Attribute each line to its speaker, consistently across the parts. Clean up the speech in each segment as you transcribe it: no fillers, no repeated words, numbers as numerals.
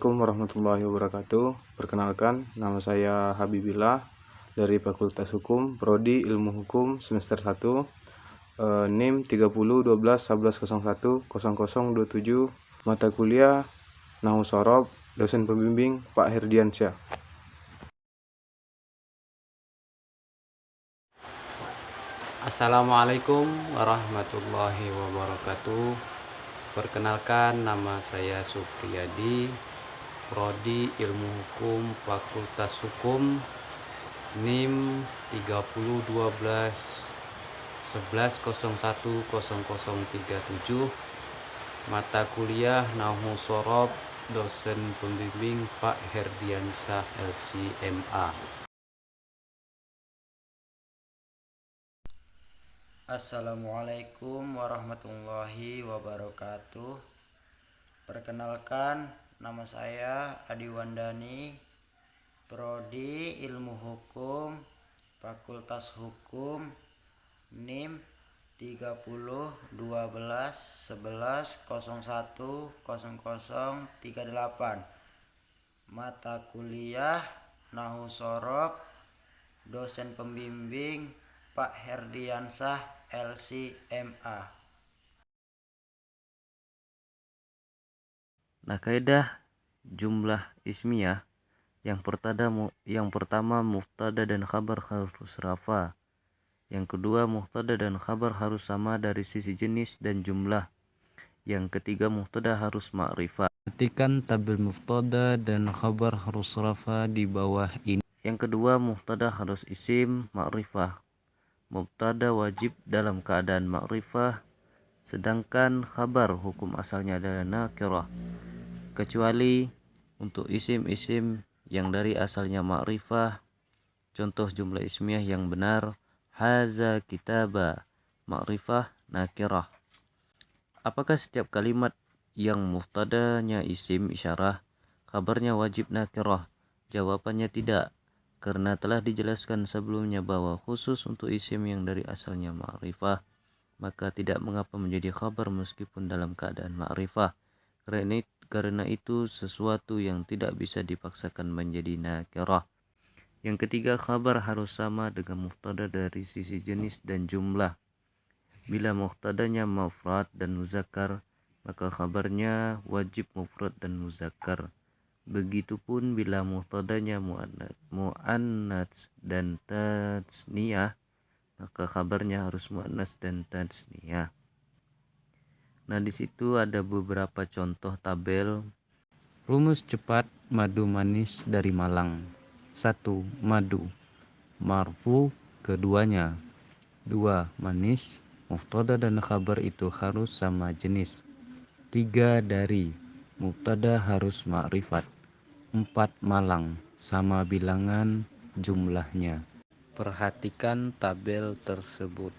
Speaker 1: Assalamualaikum warahmatullahi wabarakatuh. Perkenalkan, nama saya Habibillah dari Fakultas Hukum, Prodi Ilmu Hukum semester 1, NIM 301211010027, mata kuliah Nahwu Shorof, dosen pembimbing Pak Herdiansyah.
Speaker 2: Assalamualaikum warahmatullahi wabarakatuh. Perkenalkan, nama saya Supriyadi, Prodi Ilmu Hukum Fakultas Hukum, NIM 301211010037, mata kuliah Nahwu Shorof, dosen pembimbing Pak Herdiansyah LCMA.
Speaker 3: Assalamualaikum warahmatullahi wabarakatuh. Perkenalkan, nama saya Adi Wandani, Prodi Ilmu Hukum, Fakultas Hukum, NIM 301211010038, mata kuliah Nahwu Shorof, dosen pembimbing Pak Herdiansyah LCMA.
Speaker 4: Nah, kaidah jumlah ismiyah yang pertama mubtada dan khabar harus rafa. Yang kedua, mubtada dan khabar harus sama dari sisi jenis dan jumlah. Yang ketiga, mubtada harus ma'rifah. Perhatikan tabel mubtada dan khabar harus rafa di bawah ini. Yang kedua, mubtada harus isim ma'rifah. Mubtada wajib dalam keadaan ma'rifah, sedangkan khabar hukum asalnya adalah nakirah, kecuali untuk isim-isim yang dari asalnya ma'rifah. Contoh jumlah ismiyah yang benar: haza kitaba, ma'rifah nakirah. Apakah setiap kalimat yang mubtadanya isim isyarah, khabarnya wajib nakirah? Jawabannya tidak, karena telah dijelaskan sebelumnya bahwa khusus untuk isim yang dari asalnya ma'rifah, maka tidak mengapa menjadi khabar meskipun dalam keadaan ma'rifah. Karena itu sesuatu yang tidak bisa dipaksakan menjadi nakirah. Yang ketiga, khabar harus sama dengan mubtada dari sisi jenis dan jumlah. Bila mubtadanya mufrad dan muzakkar, maka khabarnya wajib mufrad dan muzakkar. Begitupun bila mubtadanya muannats dan tatsniyah, maka kabarnya harus muannas dan tatsniyah. Nah, di situ ada beberapa contoh tabel. Rumus cepat madu manis dari Malang. 1. Madu marfu keduanya. 2. Manis, mubtada dan khabar itu harus sama jenis. 3. Dari, mubtada harus ma'rifat. 4. Malang, sama bilangan jumlahnya. Perhatikan tabel tersebut.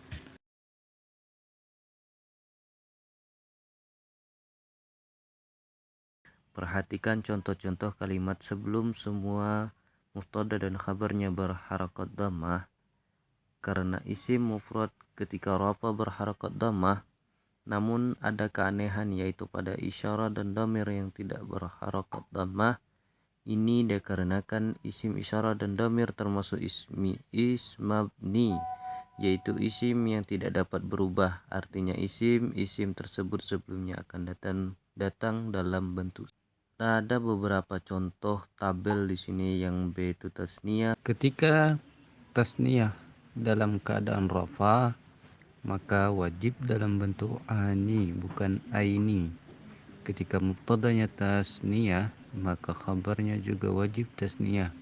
Speaker 4: Perhatikan contoh-contoh kalimat sebelum semua mubtada dan khabarnya berharakat dhammah. Karena isim mufrad ketika rafa berharakat dhammah, namun ada keanehan yaitu pada isyarah dan dhamir yang tidak berharakat dhammah. Ini dikarenakan isim isyarah dan dhamir termasuk ism mabni, yaitu isim yang tidak dapat berubah. Artinya isim tersebut sebelumnya akan datang dalam bentuk. Nah, ada beberapa contoh tabel di sini. Yang B itu tasniyah. Ketika tasniyah dalam keadaan rafa, maka wajib dalam bentuk ani bukan aini. Ketika mubtadanya tasniyah, maka khabarnya juga wajib tasniyah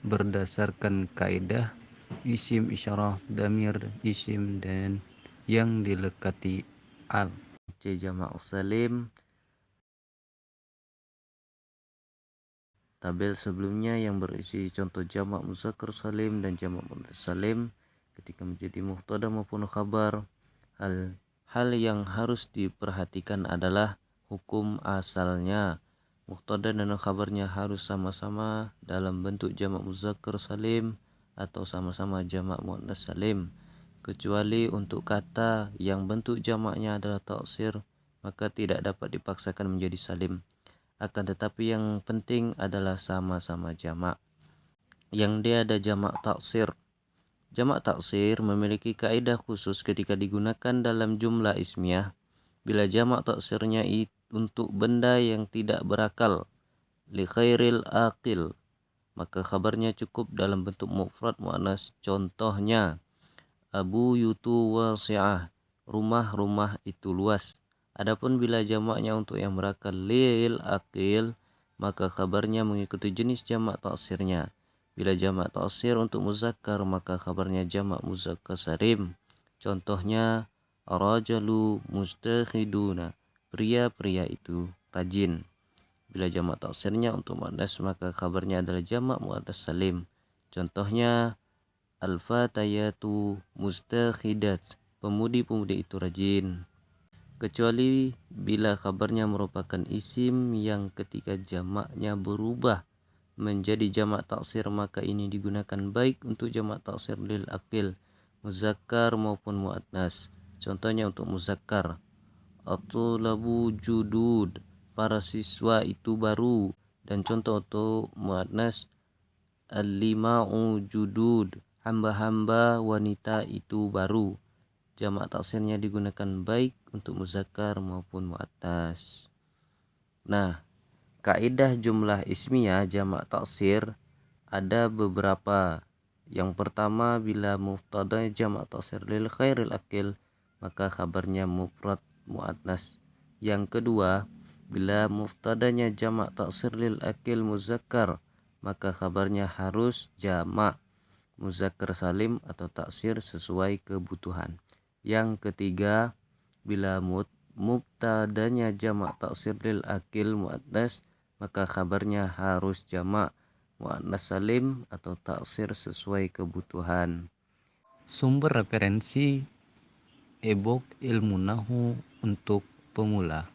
Speaker 4: berdasarkan kaidah isim isyarah damir isim dan yang dilekati al. C jamak salim. Tabel sebelumnya yang berisi contoh jamak muzakkar salim dan jamak muannas salim ketika menjadi mubtada maupun khabar. Hal yang harus diperhatikan adalah hukum asalnya. Mubtada dan khabarnya harus sama-sama dalam bentuk jamak muzakkar salim atau sama-sama jamak muannas salim, kecuali untuk kata yang bentuk jamaknya adalah taksir, maka tidak dapat dipaksakan menjadi salim. akan tetapi yang penting adalah sama-sama jamak. Yang dia ada jamak taksir. Jamak taksir memiliki kaidah khusus ketika digunakan dalam jumlah ismiyah. Bila jamak taksirnya untuk benda yang tidak berakal, li khairil aqil, maka khabarnya cukup dalam bentuk mufrad muannas. Contohnya, abu yutu wasi'ah, rumah-rumah itu luas. Adapun bila jamaknya untuk yang berakal, lil aqil, maka khabarnya mengikuti jenis jamak taksirnya. Bila jamak taksir untuk muzakkar, maka khabarnya jamak muzakkar salim. Contohnya, ar-rajalu mustakhiduna, pria-pria itu rajin. Bila jamak taksirnya untuk muannas, maka khabarnya adalah jamak muannas salim. Contohnya, al-fatayatu mustakhidat, pemudi-pemudi itu rajin. Kecuali bila khabarnya merupakan isim yang ketika jamaknya berubah menjadi jamak taksir, maka ini digunakan baik untuk jamak taksir lil aqil, muzakkar maupun muannas. Contohnya untuk muzakkar, at-tulabu judud, para siswa itu baru. Dan contoh untuk muannas, al-lima'u judud, hamba-hamba wanita itu baru. Jamak taksirnya digunakan baik untuk muzakkar maupun muannas. Nah, kaidah jumlah ismiyah jamak taksir ada beberapa. Yang pertama, bila mubtada jamak taksir lil khairil aqil, maka khabarnya mufrad muannas. Yang kedua, bila mubtadanya jamak taksir lil aqil muzakkar, maka khabarnya harus jamak muzakkar salim atau taksir sesuai kebutuhan. Yang ketiga, bila mubtadanya jamak taksir lil aqil muannas, maka kabarnya harus jamak muannas salim atau taksir sesuai kebutuhan.
Speaker 2: Sumber referensi e-book Ilmu Nahwu untuk Pemula.